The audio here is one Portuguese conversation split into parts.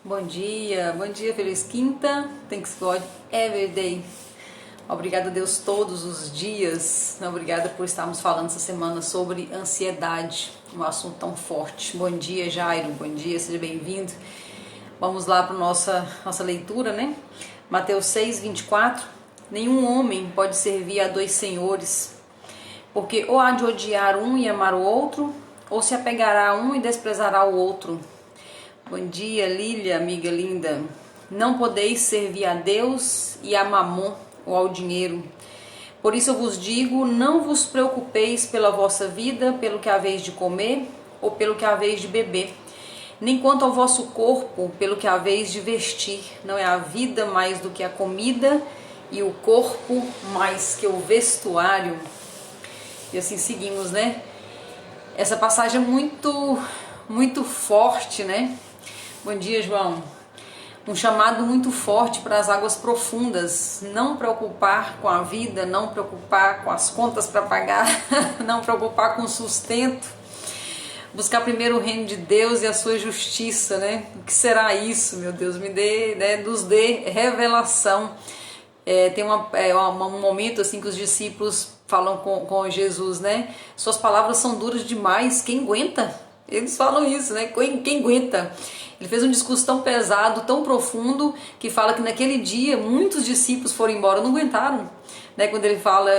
Bom dia, feliz quinta. Thanks God every day. Obrigada a Deus todos os dias. Obrigada por estarmos falando essa semana sobre ansiedade, um assunto tão forte. Bom dia, Jairo. Bom dia, seja bem-vindo. Vamos lá para nossa leitura, né? Mateus 6:24. Nenhum homem pode servir a dois senhores, porque ou há de odiar um e amar o outro, ou se apegará a um e desprezará o outro. Bom dia, Lília, amiga linda. Não podeis servir a Deus e a Mamon, ou ao dinheiro. Por isso eu vos digo, não vos preocupeis pela vossa vida, pelo que haveis de comer, ou pelo que haveis de beber. Nem quanto ao vosso corpo, pelo que haveis de vestir. Não é a vida mais do que a comida, e o corpo mais que o vestuário. E assim seguimos, né? Essa passagem é muito forte, né? Bom dia, João. Um chamado muito forte para as águas profundas. Não preocupar com a vida, não preocupar com as contas para pagar, não preocupar com o sustento. Buscar primeiro o reino de Deus e a sua justiça, né? O que será isso, meu Deus? Me dê, né? Nos dê revelação. Tem um momento assim que os discípulos falam com Jesus, né? Suas palavras são duras demais, quem aguenta? Eles falam isso, né? Quem aguenta? Ele fez um discurso tão pesado, tão profundo, que fala que naquele dia muitos discípulos foram embora, não aguentaram. Né? Quando ele fala,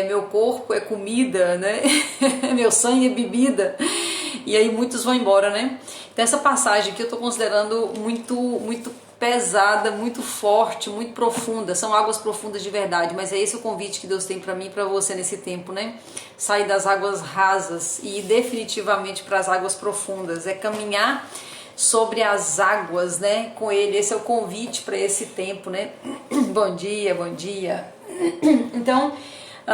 meu corpo é comida, né? Meu sangue é bebida. E aí muitos vão embora, né? Então essa passagem aqui eu estou considerando muito pesada, muito forte, muito profunda. São águas profundas de verdade, mas é esse o convite que Deus tem para mim e para você nesse tempo, né? Sair das águas rasas e ir definitivamente para as águas profundas. É caminhar sobre as águas, né? Com Ele. Esse é o convite para esse tempo, né? Bom dia, bom dia. Então,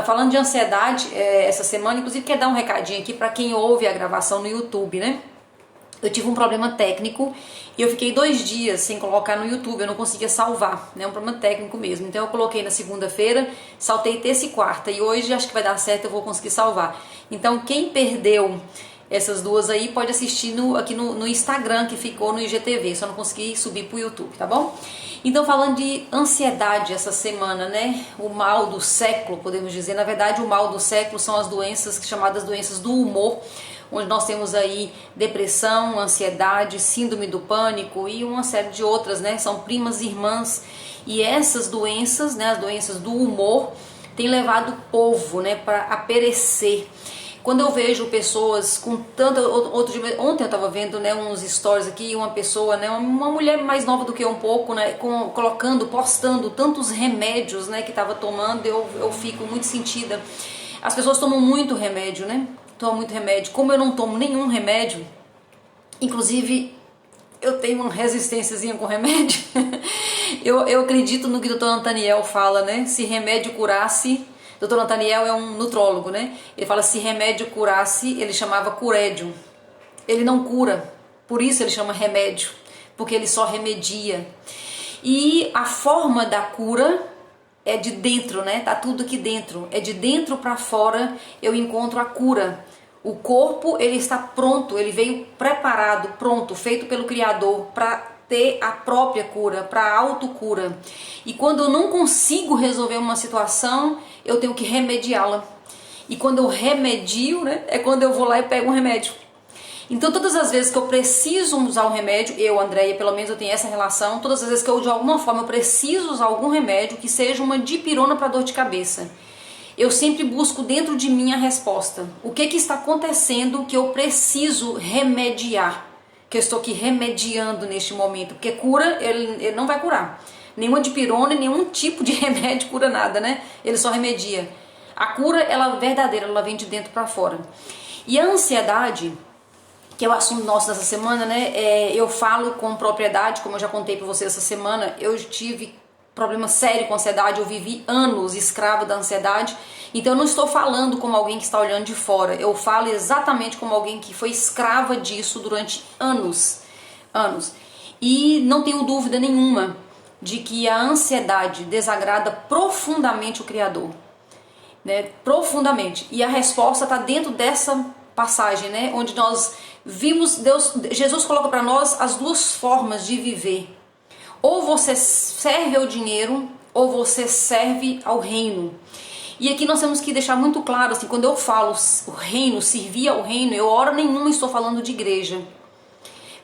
falando de ansiedade, essa semana, inclusive quero dar um recadinho aqui para quem ouve a gravação no YouTube, né? Eu tive um problema técnico e eu fiquei 2 dias sem colocar no YouTube, eu não conseguia salvar, né? Um problema técnico mesmo. Então eu coloquei na segunda-feira, saltei terça e quarta e hoje acho que vai dar certo, eu vou conseguir salvar. Então quem perdeu essas duas aí pode assistir aqui no Instagram, que ficou no IGTV, só não consegui subir pro YouTube, tá bom? Então falando de ansiedade essa semana, né? O mal do século, podemos dizer. Na verdade o mal do século são as doenças chamadas doenças do humor, onde nós temos aí depressão, ansiedade, síndrome do pânico e uma série de outras, né? São primas irmãs. E essas doenças, né, as doenças do humor, têm levado o povo, né, a perecer. Quando eu vejo pessoas com tanta... Ontem eu estava vendo, né, uns stories aqui, uma pessoa, né, uma mulher mais nova do que eu um pouco, né, postando tantos remédios, né, que estava tomando, eu fico muito sentida. As pessoas tomam muito remédio, né? Tomo muito remédio. Como eu não tomo nenhum remédio, inclusive eu tenho uma resistênciazinha com remédio. eu acredito no que o Dr. Nathaniel fala, né? Se remédio curasse, Dr. Nathaniel é um nutrólogo, né? Ele fala se remédio curasse, ele chamava curédio. Ele não cura, por isso ele chama remédio, porque ele só remedia. E a forma da cura é de dentro, né? Tá tudo aqui dentro. É de dentro para fora eu encontro a cura. O corpo, ele está pronto, ele veio preparado, pronto, feito pelo Criador para ter a própria cura, para a autocura. E quando eu não consigo resolver uma situação, eu tenho que remediá-la. E quando eu remedio, né, é quando eu vou lá e pego um remédio. Então todas as vezes que eu preciso usar um remédio, eu, Andréia, pelo menos eu tenho essa relação, todas as vezes que eu de alguma forma eu preciso usar algum remédio, que seja uma dipirona para dor de cabeça, eu sempre busco dentro de mim a resposta. O que está acontecendo que eu preciso remediar? Que eu estou aqui remediando neste momento. Porque cura, ele não vai curar. Nenhuma dipirona, nenhum tipo de remédio cura nada, né? Ele só remedia. A cura, ela é verdadeira, ela vem de dentro para fora. E a ansiedade, que é o assunto nosso dessa semana, né? Eu falo com propriedade, como eu já contei para vocês essa semana, eu tive problema sério com ansiedade, eu vivi anos escravo da ansiedade, então eu não estou falando como alguém que está olhando de fora, eu falo exatamente como alguém que foi escrava disso durante anos, e não tenho dúvida nenhuma de que a ansiedade desagrada profundamente o Criador, né? Profundamente, e a resposta está dentro dessa passagem, né? Onde nós Jesus coloca para nós as duas formas de viver. Ou você serve ao dinheiro, ou você serve ao reino. E aqui nós temos que deixar muito claro, assim, quando eu falo o reino, servir ao reino, eu hora nenhuma estou falando de igreja.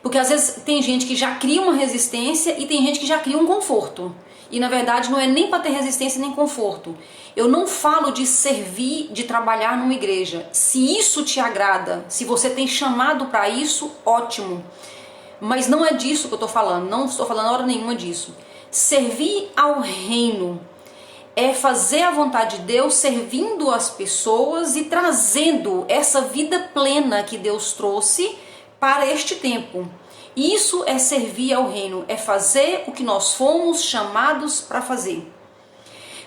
Porque às vezes tem gente que já cria uma resistência e tem gente que já cria um conforto. E na verdade não é nem para ter resistência nem conforto. Eu não falo de servir, de trabalhar numa igreja. Se isso te agrada, se você tem chamado para isso, ótimo. Mas não é disso que eu estou falando, não estou falando hora nenhuma disso. Servir ao reino é fazer a vontade de Deus, servindo as pessoas e trazendo essa vida plena que Deus trouxe para este tempo. Isso é servir ao reino, é fazer o que nós fomos chamados para fazer.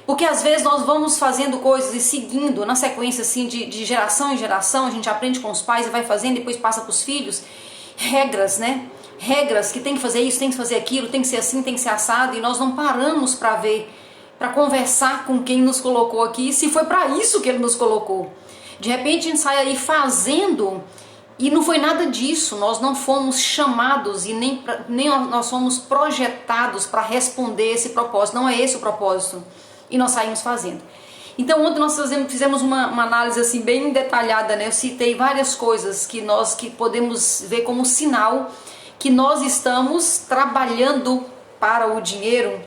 Porque às vezes nós vamos fazendo coisas e seguindo na sequência assim de geração em geração, a gente aprende com os pais e vai fazendo, depois passa para os filhos, regras, né? Regras que tem que fazer isso, tem que fazer aquilo, tem que ser assim, tem que ser assado, e nós não paramos para ver, para conversar com quem nos colocou aqui, se foi para isso que ele nos colocou. De repente a gente sai aí fazendo e não foi nada disso, nós não fomos chamados e nem nós fomos projetados para responder esse propósito, não é esse o propósito, e nós saímos fazendo. Então ontem nós fizemos uma análise assim bem detalhada, né? Eu citei várias coisas que podemos ver como sinal que nós estamos trabalhando para o dinheiro.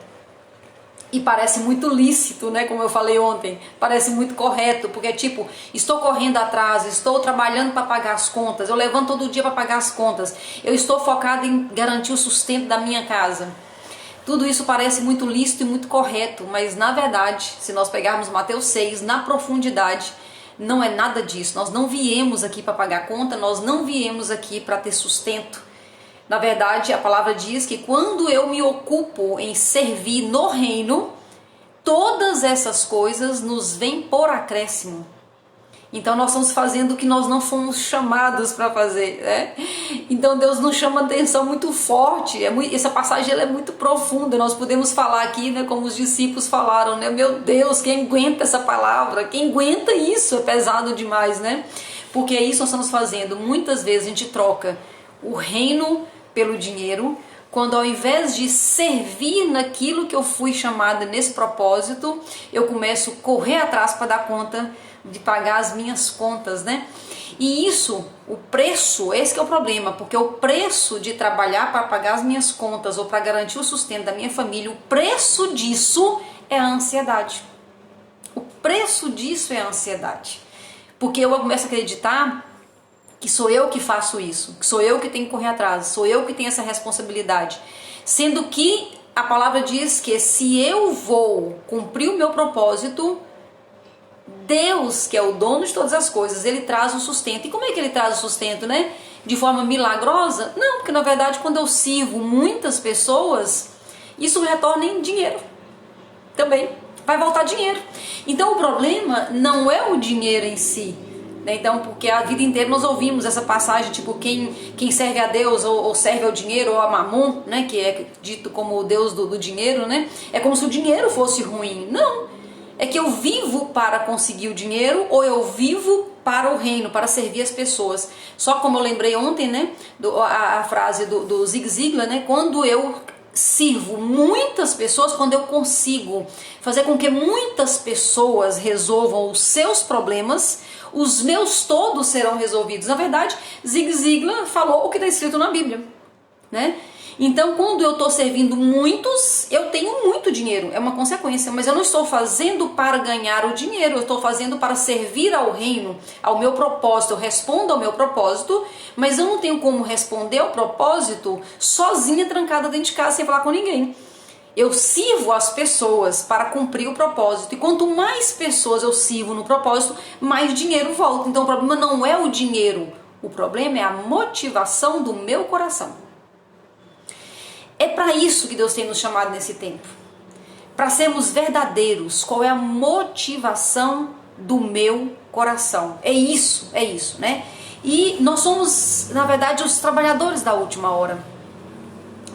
E parece muito lícito, né? Como eu falei ontem, parece muito correto, porque tipo, estou correndo atrás, estou trabalhando para pagar as contas, eu levanto todo dia para pagar as contas, eu estou focado em garantir o sustento da minha casa. Tudo isso parece muito lícito e muito correto, mas na verdade, se nós pegarmos Mateus 6 na profundidade, não é nada disso. Nós não viemos aqui para pagar conta, nós não viemos aqui para ter sustento. Na verdade, a palavra diz que quando eu me ocupo em servir no reino, todas essas coisas nos vêm por acréscimo. Então nós estamos fazendo o que nós não fomos chamados para fazer, né? Então Deus nos chama a atenção muito forte. Essa passagem ela é muito profunda. Nós podemos falar aqui, né, como os discípulos falaram, né? Meu Deus, quem aguenta essa palavra? Quem aguenta isso? É pesado demais, né? Porque é isso que nós estamos fazendo. Muitas vezes a gente troca o reino pelo dinheiro, quando ao invés de servir naquilo que eu fui chamada nesse propósito, eu começo a correr atrás para dar conta de pagar as minhas contas, né? E isso, o preço, esse que é o problema, porque o preço de trabalhar para pagar as minhas contas ou para garantir o sustento da minha família, o preço disso é a ansiedade. O preço disso é a ansiedade. Porque eu começo a acreditar que sou eu que faço isso, que sou eu que tenho que correr atrás, sou eu que tenho essa responsabilidade. Sendo que a palavra diz que se eu vou cumprir o meu propósito, Deus, que é o dono de todas as coisas, ele traz o sustento. E como é que ele traz o sustento, né? De forma milagrosa? Não, porque na verdade quando eu sirvo muitas pessoas, isso retorna em dinheiro também, vai voltar dinheiro. Então o problema não é o dinheiro em si, né? Então, porque a vida inteira nós ouvimos essa passagem, tipo, quem serve a Deus ou serve ao dinheiro ou a Mamon, né? Que é dito como o Deus do dinheiro, né? É como se o dinheiro fosse ruim. Não, é que eu vivo para conseguir o dinheiro ou eu vivo para o reino, para servir as pessoas. Só como eu lembrei ontem, né? A frase do Zig Ziglar, né? Quando eu sirvo muitas pessoas, quando eu consigo fazer com que muitas pessoas resolvam os seus problemas, os meus todos serão resolvidos. Na verdade, Zig Ziglar falou o que está escrito na Bíblia, né? Então, quando eu estou servindo muitos, eu tenho muito dinheiro, é uma consequência, mas eu não estou fazendo para ganhar o dinheiro, eu estou fazendo para servir ao reino, ao meu propósito. Eu respondo ao meu propósito, mas eu não tenho como responder ao propósito sozinha, trancada dentro de casa, sem falar com ninguém. Eu sirvo as pessoas para cumprir o propósito, e quanto mais pessoas eu sirvo no propósito, mais dinheiro volta. Então o problema não é o dinheiro, o problema é a motivação do meu coração. É para isso que Deus tem nos chamado nesse tempo, para sermos verdadeiros. Qual é a motivação do meu coração? É isso, né? E nós somos, na verdade, os trabalhadores da última hora.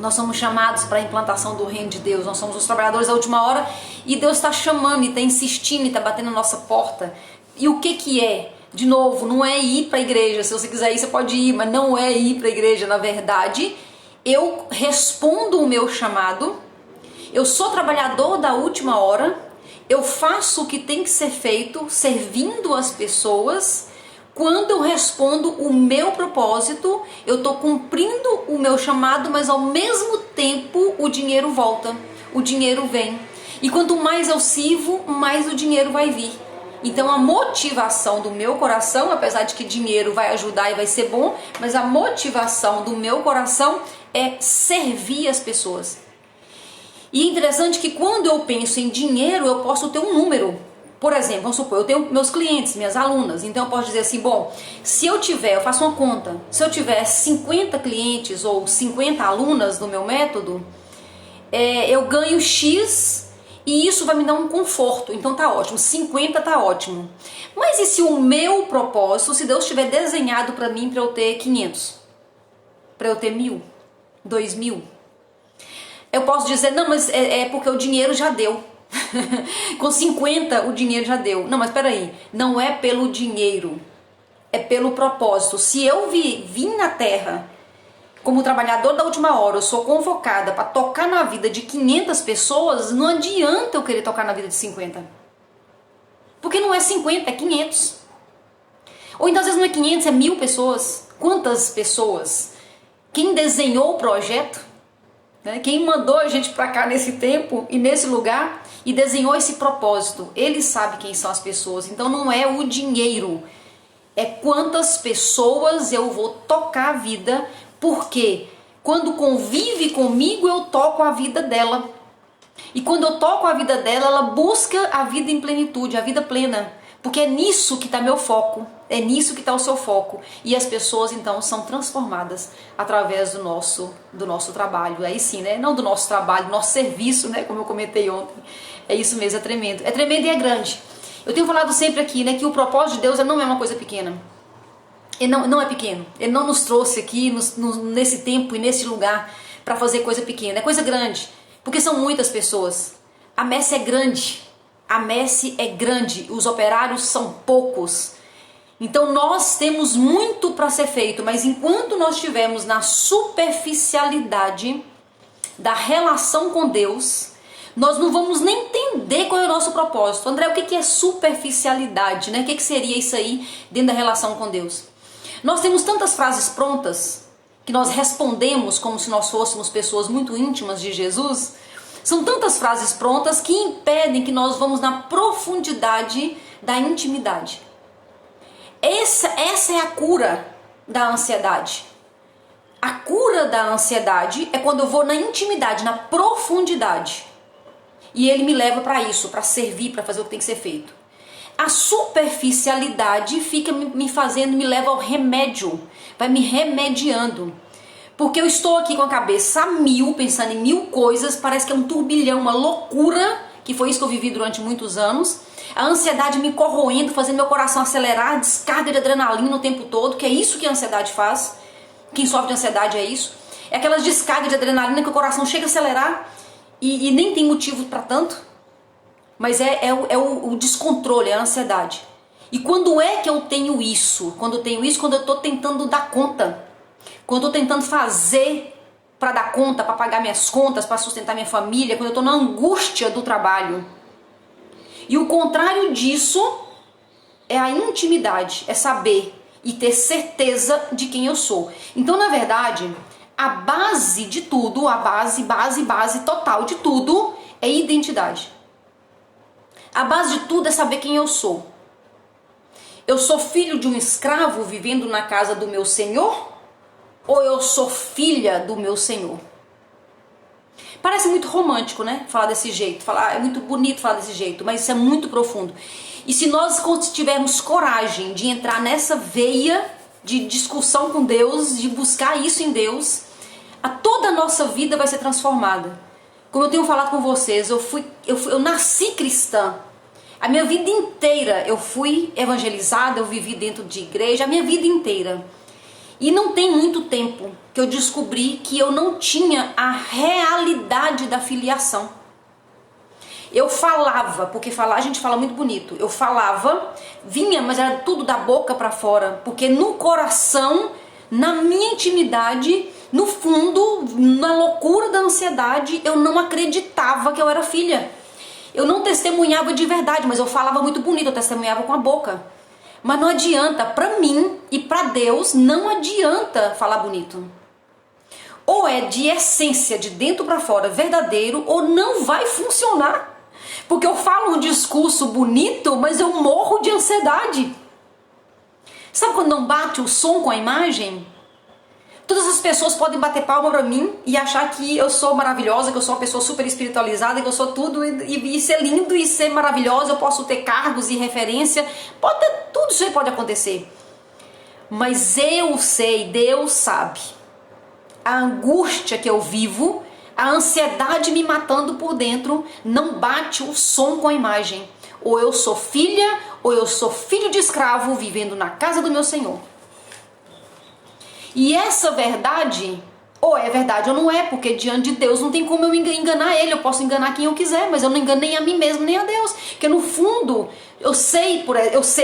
Nós somos chamados para a implantação do reino de Deus. Nós somos os trabalhadores da última hora e Deus está chamando, e está insistindo, e está batendo na nossa porta. E o que é? De novo, não é ir para a igreja. Se você quiser ir, você pode ir, mas não é ir para a igreja. Na verdade, eu respondo o meu chamado, eu sou trabalhador da última hora, eu faço o que tem que ser feito, servindo as pessoas. Quando eu respondo o meu propósito, eu estou cumprindo o meu chamado, mas ao mesmo tempo o dinheiro volta, o dinheiro vem. E quanto mais eu sirvo, mais o dinheiro vai vir. Então a motivação do meu coração, apesar de que dinheiro vai ajudar e vai ser bom, mas a motivação do meu coração é servir as pessoas. E é interessante que quando eu penso em dinheiro, eu posso ter um número. Por exemplo, vamos supor, eu tenho meus clientes, minhas alunas, então eu posso dizer assim, bom, se eu faço uma conta, se eu tiver 50 clientes ou 50 alunas no meu método, eu ganho X e isso vai me dar um conforto, então tá ótimo, 50 tá ótimo. Mas e se o meu propósito, se Deus tiver desenhado para mim para eu ter 500, para eu ter 1.000, 2.000? Eu posso dizer, não, mas é porque o dinheiro já deu. Com 50 o dinheiro já deu. Não, mas peraí, não é pelo dinheiro, é pelo propósito. Se eu vim na terra como trabalhador da última hora, eu sou convocada para tocar na vida de 500 pessoas, não adianta eu querer tocar na vida de 50. Porque não é 50, é 500. Ou então às vezes não é 500, é 1.000 pessoas. Quantas pessoas? Quem desenhou o projeto? Quem mandou a gente para cá nesse tempo e nesse lugar e desenhou esse propósito, ele sabe quem são as pessoas. Então não é o dinheiro, é quantas pessoas eu vou tocar a vida, porque quando convive comigo eu toco a vida dela. E quando eu toco a vida dela, ela busca a vida em plenitude, a vida plena. Porque é nisso que está meu foco, é nisso que está o seu foco. E as pessoas então são transformadas através do nosso trabalho. Aí sim, né? Não do nosso trabalho, do nosso serviço, né? Como eu comentei ontem. É isso mesmo, é tremendo. É tremendo e é grande. Eu tenho falado sempre aqui, né? Que o propósito de Deus não é uma coisa pequena. Ele não é pequeno. Ele não nos trouxe aqui nesse tempo e nesse lugar para fazer coisa pequena. É coisa grande. Porque são muitas pessoas. A messe é grande. A messe é grande, os operários são poucos. Então nós temos muito para ser feito, mas enquanto nós estivermos na superficialidade da relação com Deus, nós não vamos nem entender qual é o nosso propósito. André, o que é superficialidade, né? O que seria isso aí dentro da relação com Deus? Nós temos tantas frases prontas que nós respondemos como se nós fôssemos pessoas muito íntimas de Jesus. São tantas frases prontas que impedem que nós vamos na profundidade da intimidade. Essa é a cura da ansiedade. A cura da ansiedade é quando eu vou na intimidade, na profundidade. E ele me leva para isso, para servir, para fazer o que tem que ser feito. A superficialidade fica me leva ao remédio, vai me remediando. Porque eu estou aqui com a cabeça a 1000, pensando em 1000 coisas, parece que é um turbilhão, uma loucura, que foi isso que eu vivi durante muitos anos. A ansiedade me corroendo, fazendo meu coração acelerar, descarga de adrenalina o tempo todo, que é isso que a ansiedade faz. Quem sofre de ansiedade é isso. É aquelas descargas de adrenalina que o coração chega a acelerar e nem tem motivo para tanto. Mas é o descontrole, é a ansiedade. E quando é que eu tenho isso? Quando eu estou tentando dar conta. Quando eu estou tentando fazer para dar conta, para pagar minhas contas, para sustentar minha família, quando eu estou na angústia do trabalho. E o contrário disso é a intimidade, é saber e ter certeza de quem eu sou. Então, na verdade, a base de tudo, a base total de tudo é identidade. A base de tudo é saber quem eu sou. Eu sou filho de um escravo vivendo na casa do meu senhor? Ou eu sou filha do meu Senhor? Parece muito romântico, né? Falar desse jeito. É muito bonito falar desse jeito, mas isso é muito profundo. E se nós tivermos coragem de entrar nessa veia de discussão com Deus, de buscar isso em Deus, toda a nossa vida vai ser transformada. Como eu tenho falado com vocês, eu nasci cristã. A minha vida inteira eu fui evangelizada, eu vivi dentro de igreja, a minha vida inteira. E não tem muito tempo que eu descobri que eu não tinha a realidade da filiação. Eu falava, porque falar a gente fala muito bonito. Eu falava, vinha, mas era tudo da boca para fora, porque no coração, na minha intimidade, no fundo, na loucura da ansiedade, eu não acreditava que eu era filha. Eu não testemunhava de verdade, mas eu falava muito bonito, eu testemunhava com a boca. Mas não adianta, para mim e para Deus, não adianta falar bonito. Ou é de essência, de dentro para fora, verdadeiro, ou não vai funcionar. Porque eu falo um discurso bonito, mas eu morro de ansiedade. Sabe quando não bate o som com a imagem? Todas as pessoas podem bater palma pra mim e achar que eu sou maravilhosa, que eu sou uma pessoa super espiritualizada, que eu sou tudo e ser lindo e ser maravilhosa, eu posso ter cargos e referência, tudo isso aí pode acontecer. Mas eu sei, Deus sabe, a angústia que eu vivo, a ansiedade me matando por dentro, não bate o som com a imagem. Ou eu sou filha, ou eu sou filho de escravo vivendo na casa do meu Senhor. E essa verdade, ou é verdade ou não é, porque diante de Deus não tem como eu enganar Ele, eu posso enganar quem eu quiser, mas eu não engano nem a mim mesmo, nem a Deus. Porque no fundo, eu sei,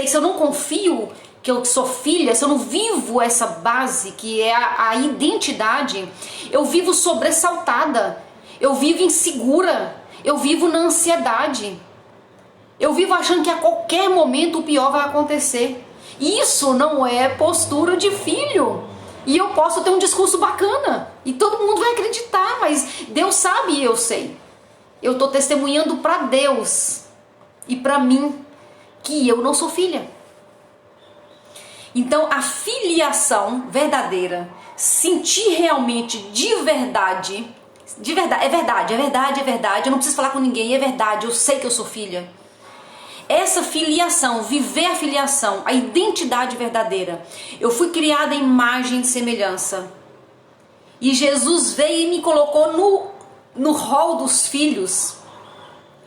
se eu não confio que eu sou filha, se eu não vivo essa base, que é a identidade, eu vivo sobressaltada, eu vivo insegura, eu vivo na ansiedade, eu vivo achando que a qualquer momento o pior vai acontecer. Isso não é postura de filho. E eu posso ter um discurso bacana e todo mundo vai acreditar, mas Deus sabe e eu sei. Eu estou testemunhando para Deus e para mim que eu não sou filha. Então a filiação verdadeira, sentir realmente de verdade, é verdade, eu não preciso falar com ninguém, é verdade, eu sei que eu sou filha. Essa filiação, viver a filiação, a identidade verdadeira. Eu fui criada em imagem e semelhança. E Jesus veio e me colocou no rol dos filhos.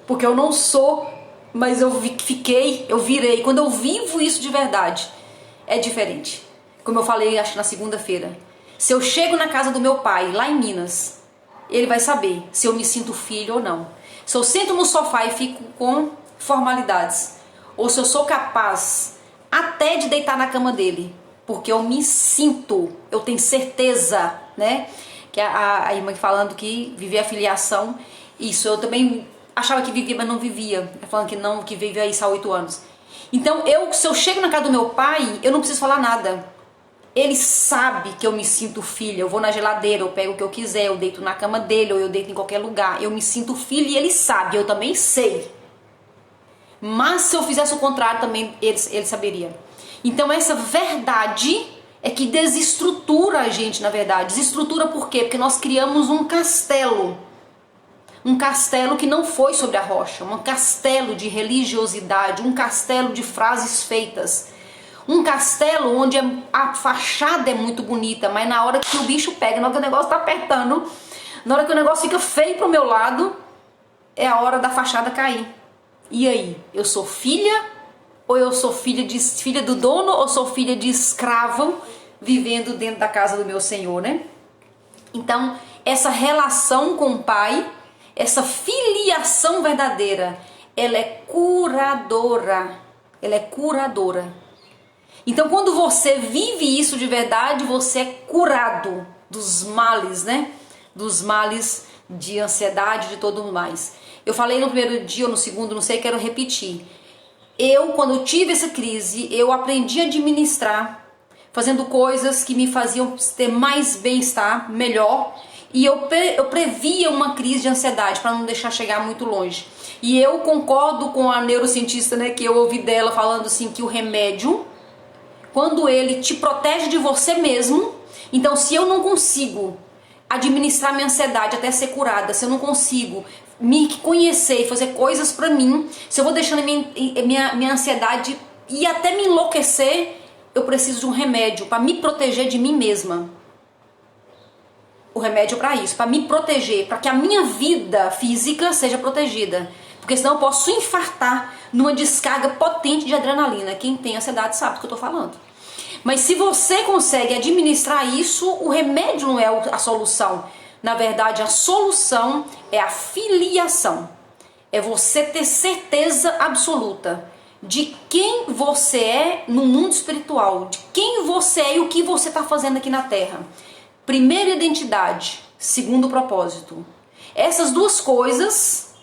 Porque eu não sou, mas eu virei. Quando eu vivo isso de verdade, é diferente. Como eu falei, acho que na segunda-feira. Se eu chego na casa do meu pai, lá em Minas, ele vai saber se eu me sinto filho ou não. Se eu sento no sofá e fico com formalidades, ou se eu sou capaz até de deitar na cama dele, porque eu me sinto, eu tenho certeza, né? Que a irmã falando que vivia a filiação, isso eu também achava que vivia, mas não vivia, falando que não, que vivia isso há 8 anos. Então se eu chego na casa do meu pai, eu não preciso falar nada. Ele sabe que eu me sinto filha, eu vou na geladeira, eu pego o que eu quiser, eu deito na cama dele, ou eu deito em qualquer lugar, eu me sinto filha e ele sabe, eu também sei. Mas se eu fizesse o contrário também ele saberia. Então essa verdade é que desestrutura a gente, na verdade. Desestrutura por quê? Porque nós criamos um castelo. Um castelo que não foi sobre a rocha. Um castelo de religiosidade. Um castelo de frases feitas. Um castelo onde a fachada é muito bonita, mas na hora que o bicho pega, na hora que o negócio tá apertando, na hora que o negócio fica feio pro meu lado, é a hora da fachada cair. E aí, eu sou filha, ou eu sou filha do dono, ou sou filha de escravo vivendo dentro da casa do meu Senhor, né? Então, essa relação com o Pai, essa filiação verdadeira, ela é curadora. Ela é curadora. Então, quando você vive isso de verdade, você é curado dos males, né? Dos males de ansiedade, de todo mais. Eu falei no primeiro dia ou no segundo, não sei, quero repetir. Quando eu tive essa crise, eu aprendi a administrar, fazendo coisas que me faziam ter mais bem-estar, melhor. E eu previa uma crise de ansiedade, para não deixar chegar muito longe. E eu concordo com a neurocientista, né, que eu ouvi dela falando assim, que o remédio, quando ele te protege de você mesmo, então se eu não consigo administrar minha ansiedade até ser curada, se eu não consigo me conhecer e fazer coisas pra mim, se eu vou deixando minha ansiedade e até me enlouquecer, eu preciso de um remédio para me proteger de mim mesma. O remédio é para isso, para me proteger, para que a minha vida física seja protegida, porque senão eu posso infartar numa descarga potente de adrenalina. Quem tem ansiedade sabe do que eu tô falando. Mas se você consegue administrar isso, o remédio não é a solução. Na verdade, a solução é a filiação. é você ter certeza absoluta de quem você é no mundo espiritual, de quem você é e o que você está fazendo aqui na Terra. Primeiro, identidade. Segundo, propósito. Essas duas coisas,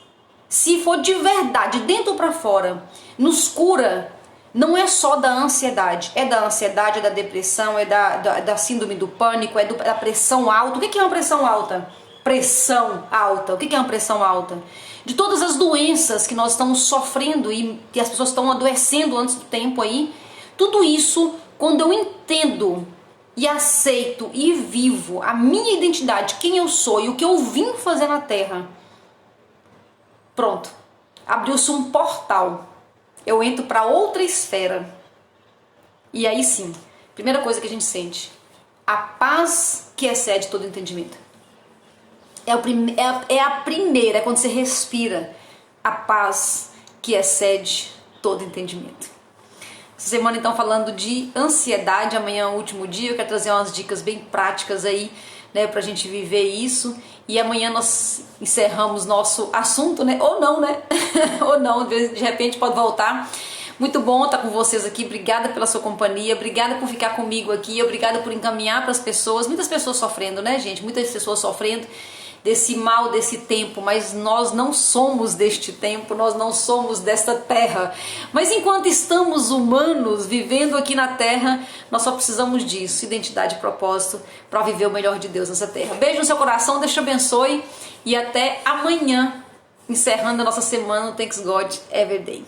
se for de verdade, dentro para fora, nos cura. Não é só da ansiedade, é da depressão, é da síndrome do pânico, é da pressão alta. O que é uma pressão alta? Pressão alta. O que é uma pressão alta? De todas as doenças que nós estamos sofrendo e que as pessoas estão adoecendo antes do tempo aí, tudo isso, quando eu entendo e aceito e vivo a minha identidade, quem eu sou e o que eu vim fazer na Terra, pronto, abriu-se um portal. Eu entro para outra esfera. E aí sim, primeira coisa que a gente sente, a paz que excede todo entendimento. É a primeira, é quando você respira, a paz que excede todo entendimento. Essa semana então falando de ansiedade, amanhã é o último dia, eu quero trazer umas dicas bem práticas aí, né, pra gente viver isso. E amanhã nós encerramos nosso assunto, né? Ou não, né? Ou não, de repente pode voltar. Muito bom estar com vocês aqui, obrigada pela sua companhia, obrigada por ficar comigo aqui, obrigada por encaminhar para as pessoas, muitas pessoas sofrendo, né, gente? Muitas pessoas sofrendo desse mal, desse tempo, mas nós não somos deste tempo, nós não somos desta terra. Mas enquanto estamos humanos, vivendo aqui na terra, nós só precisamos disso, identidade e propósito, para viver o melhor de Deus nessa terra. Beijo no seu coração, Deus te abençoe e até amanhã, encerrando a nossa semana no Thanks God Every Day.